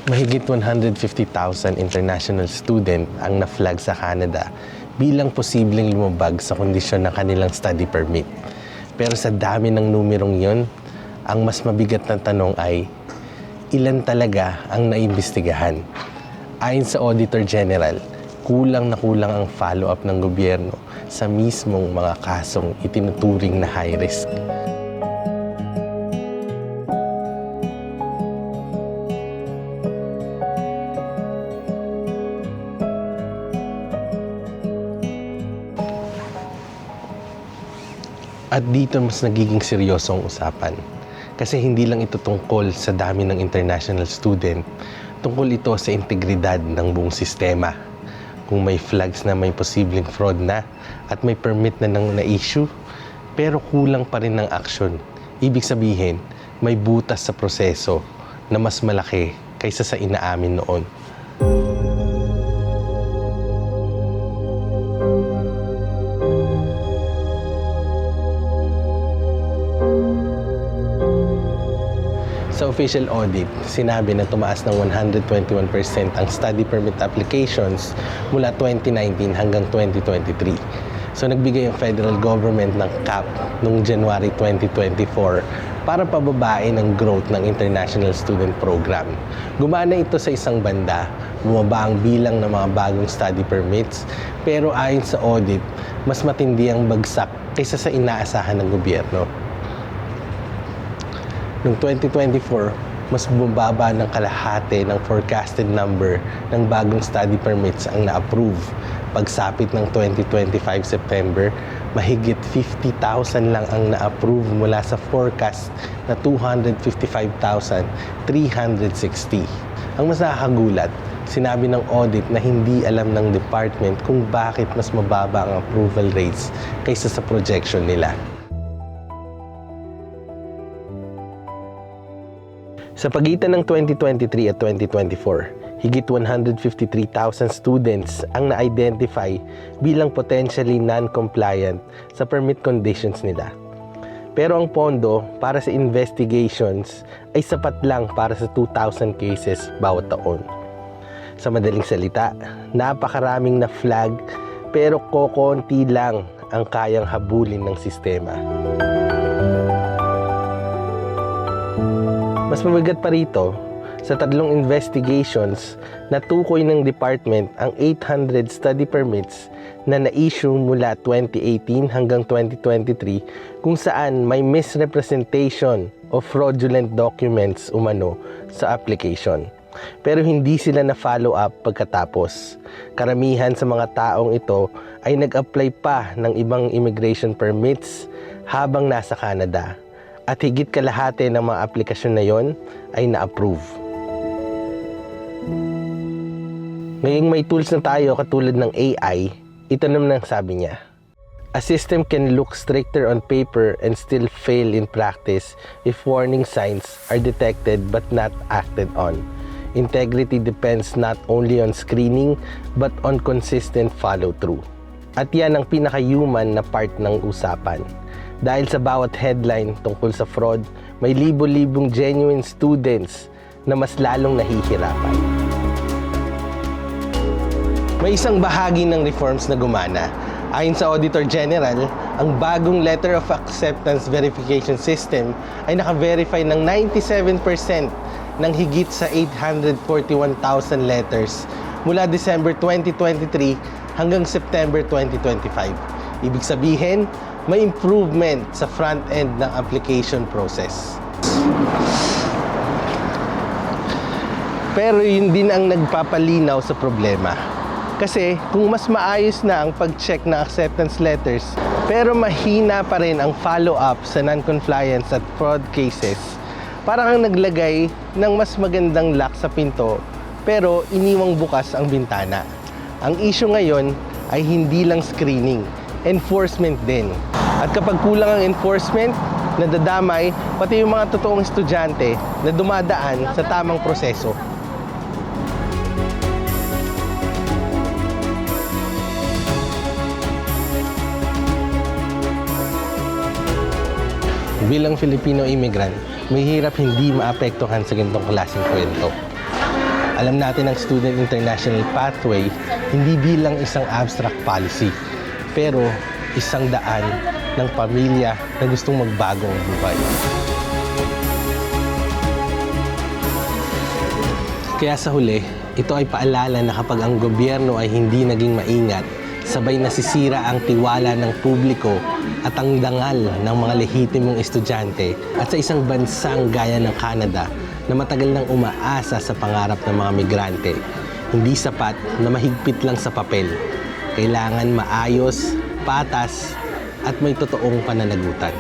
Mahigit 150,000 international student ang na-flag sa Canada bilang posibleng lumabag sa kondisyon ng kanilang study permit. Pero sa dami ng numerong yon, ang mas mabigat na tanong ay, ilan talaga ang naimbestigahan? Ayon sa Auditor General, kulang na kulang ang follow-up ng gobyerno sa mismong mga kasong itinuturing na high risk. At dito mas nagiging seryoso ang usapan. Kasi hindi lang ito tungkol sa dami ng international student, tungkol ito sa integridad ng buong sistema. Kung may flags na may posibleng fraud na at may permit na nang na-issue, pero kulang pa rin ng aksyon. Ibig sabihin, may butas sa proseso na mas malaki kaysa sa inaamin noon. Sa official audit, sinabi na tumaas ng 121% ang study permit applications mula 2019 hanggang 2023. So nagbigay ang federal government ng cap noong January 2024 para pababain ang growth ng international student program. Gumana ito sa isang banda, bumaba ang bilang ng mga bagong study permits, pero ayon sa audit, mas matindi ang bagsak kaysa sa inaasahan ng gobyerno. Noong 2024, mas bumaba ng kalahati ng forecasted number ng bagong study permits ang na-approve. Pagsapit ng 2025 September, mahigit 50,000 lang ang na-approve mula sa forecast na 255,360. Ang mas nakakagulat, sinabi ng audit na hindi alam ng department kung bakit mas mababa ang approval rates kaysa sa projection nila. Sa pagitan ng 2023 at 2024, higit 153,000 students ang na-identify bilang potentially non-compliant sa permit conditions nila. Pero ang pondo para sa investigations ay sapat lang para sa 2,000 cases bawat taon. Sa madaling salita, napakaraming na flag pero kokonti lang ang kayang habulin ng sistema. Mas mabigat pa rito, sa 3 investigations, natukoy ng department ang 800 study permits na na-issue mula 2018 hanggang 2023 kung saan may misrepresentation of fraudulent documents umano sa application. Pero hindi sila na-follow up pagkatapos. Karamihan sa mga taong ito ay nag-apply pa ng ibang immigration permits habang nasa Canada. At higit kalahati ng mga aplikasyon na yon ay na-approve. Ngayong may tools na tayo katulad ng AI, ito naman ang sabi niya. A system can look stricter on paper and still fail in practice if warning signs are detected but not acted on. Integrity depends not only on screening but on consistent follow-through. At yan ang pinaka-human na part ng usapan. Dahil sa bawat headline tungkol sa fraud, may libo-libong genuine students na mas lalong nahihirapan. May isang bahagi ng reforms na gumana. Ayon sa Auditor General, ang bagong Letter of Acceptance Verification System ay naka-verify ng 97% ng higit sa 841,000 letters mula December 2023 hanggang September 2025. Ibig sabihin, may improvement sa front-end ng application process. Pero yun din ang nagpapalinaw sa problema. Kasi kung mas maayos na ang pag-check ng acceptance letters, pero mahina pa rin ang follow-up sa non-compliance at fraud cases, parang ang naglagay ng mas magandang lock sa pinto, pero iniwang bukas ang bintana. Ang issue ngayon ay hindi lang screening, enforcement din. At kapag kulang ang enforcement, nadadamay pati yung mga totoong estudyante na dumadaan sa tamang proseso. Bilang Filipino immigrant, mahirap hindi maapektuhan sa ganitong klaseng kwento. Alam natin ang Student International Pathway hindi bilang isang abstract policy, pero isang daan ng pamilya na gustong magbago ang buhay. Kaya sa huli, ito ay paalala na kapag ang gobyerno ay hindi naging maingat, sabay nasisira ang tiwala ng publiko at ang dangal ng mga lehitimong estudyante at sa isang bansang gaya ng Canada na matagal nang umaasa sa pangarap ng mga migrante. Hindi sapat na mahigpit lang sa papel. Kailangan maayos, patas, at may totoong pananagutan.